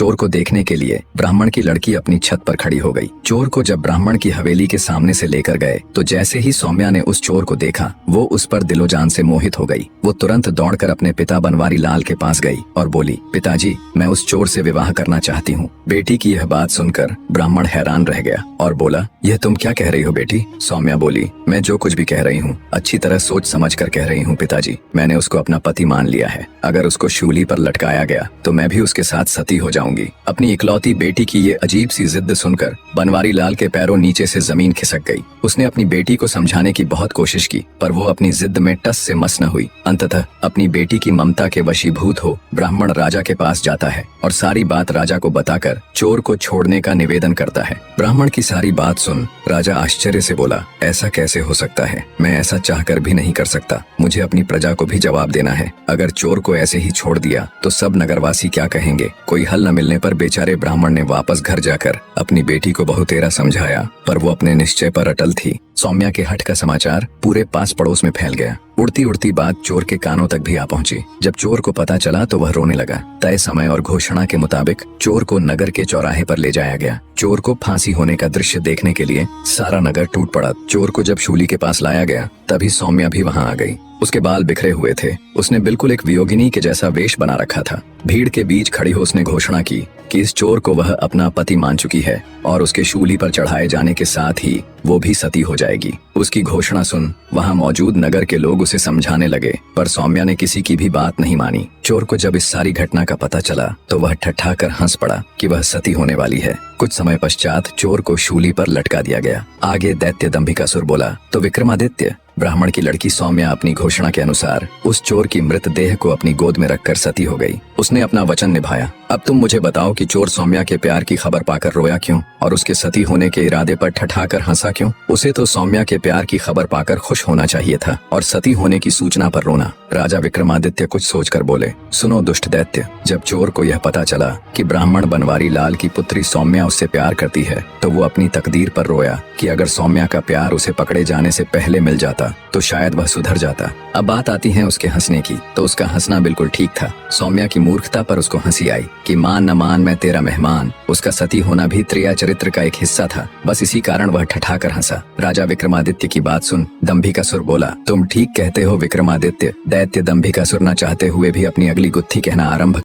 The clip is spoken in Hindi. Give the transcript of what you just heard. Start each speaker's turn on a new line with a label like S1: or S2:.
S1: चोर को देखने के लिए ब्राह्मण की लड़की अपनी छत पर खड़ी हो गई। चोर को जब ब्राह्मण की हवेली के सामने से लेकर गए तो जैसे ही सौम्या ने उस चोर को देखा वो उस पर दिलो जान से मोहित हो गई। वो तुरंत दौड़कर अपने पिता बनवारी लाल के पास गई और बोली, पिताजी, मैं उस चोर से विवाह करना चाहती हूँ। बेटी की यह बात सुनकर ब्राह्मण हैरान रह गया और बोला, यह तुम क्या कह रही हो बेटी? सौम्या बोली, मैं जो कुछ भी कह रही हूँ अच्छी तरह सोच समझ कर कह रही हूँ पिताजी। मैंने उसको अपना पति मान लिया है। अगर उसको शूली पर लटकाया गया तो मैं भी उसके साथ सती हो जाऊंगी। अपनी इकलौती बेटी की ये अजीब सी जिद सुनकर बनवारी लाल के पैरों नीचे से जमीन खिसक गई। उसने अपनी बेटी को समझाने की बहुत कोशिश की पर वो अपनी जिद में टस से मस न हुई। अंततः अपनी बेटी की ममता के वशीभूत हो ब्राह्मण राजा के पास जाता है और सारी बात राजा को बताकर चोर को छोड़ने का निवेदन करता है। ब्राह्मण की सारी बात सुन राजा आश्चर्य से बोला, ऐसा कैसे हो सकता है? मैं ऐसा चाहकर भी नहीं कर सकता। मुझे अपनी प्रजा को भी जवाब देना है। अगर चोर को ऐसे ही छोड़ दिया तो सब नगरवासी क्या कहेंगे? कोई हल न मिलने पर बेचारे ब्राह्मण ने वापस घर जाकर अपनी बेटी को बहुतेरा समझाया पर वो अपने निश्चय पर अटल थी। सौम्या के हठ का समाचार पूरे पास पड़ोस में फैल गया। उड़ती उड़ती बात चोर के कानों तक भी आ पहुंची। जब चोर को पता चला तो वह रोने लगा। तय समय और घोषणा के मुताबिक चोर को नगर के चौराहे पर ले जाया गया। चोर को फांसी होने का दृश्य देखने के लिए सारा नगर टूट पड़ा। चोर को जब शूली के पास लाया गया तभी सौम्या भी वहां आ गई। उसके बाल बिखरे हुए थे। उसने बिल्कुल एक वियोगिनी के जैसा वेश बना रखा था। भीड़ के बीच खड़ी हो उसने घोषणा की कि इस चोर को वह अपना पति मान चुकी है और उसके शूली पर चढ़ाए जाने के साथ ही वो भी सती हो जाएगी। उसकी घोषणा सुन वहां मौजूद नगर के लोग उसे समझाने लगे पर सौम्या ने किसी की भी बात नहीं मानी। चोर को जब इस सारी घटना का पता चला तो वह ठठाकर हंस पड़ा कि वह सती होने वाली है। कुछ समय पश्चात चोर को शूली पर लटका दिया गया। आगे दैत्य दंभिकासुर बोला, तो विक्रमादित्य, ब्राह्मण की लड़की सौम्या अपनी घोषणा के अनुसार उस चोर की मृत देह को अपनी गोद में रखकर सती हो गई। उसने अपना वचन निभाया। अब तुम मुझे बताओ कि चोर सौम्या के प्यार की खबर पाकर रोया क्यों और उसके सती होने के इरादे पर ठठाकर हंसा क्यों? उसे तो सौम्या के प्यार की खबर पाकर खुश होना चाहिए था और सती होने की सूचना पर रोना। राजा विक्रमादित्य कुछ सोचकर बोले, सुनो दुष्ट दैत्य, जब चोर को यह पता चला कि ब्राह्मण बनवारी लाल की पुत्री सौम्या उससे प्यार करती है तो वो अपनी तकदीर पर रोया कि अगर सौम्या का प्यार उसे पकड़े जाने से पहले मिल जाता तो शायद वह सुधर जाता। अब बात आती है उसके हंसने की, तो उसका हंसना बिल्कुल ठीक था। सौम्या की मूर्खता पर उसको हंसी आई कि मान न मान मैं तेरा मेहमान। उसका सती होना भी त्रिया चरित्र का एक हिस्सा था। बस इसी कारण वह ठठाकर हंसा। राजा विक्रमादित्य की बात सुन दंभिकासुर बोला, तुम ठीक कहते हो विक्रमादित्य। दैत्य दंभिकासुर न चाहते हुए भी अपनी अगली गुत्थी कहना आरंभ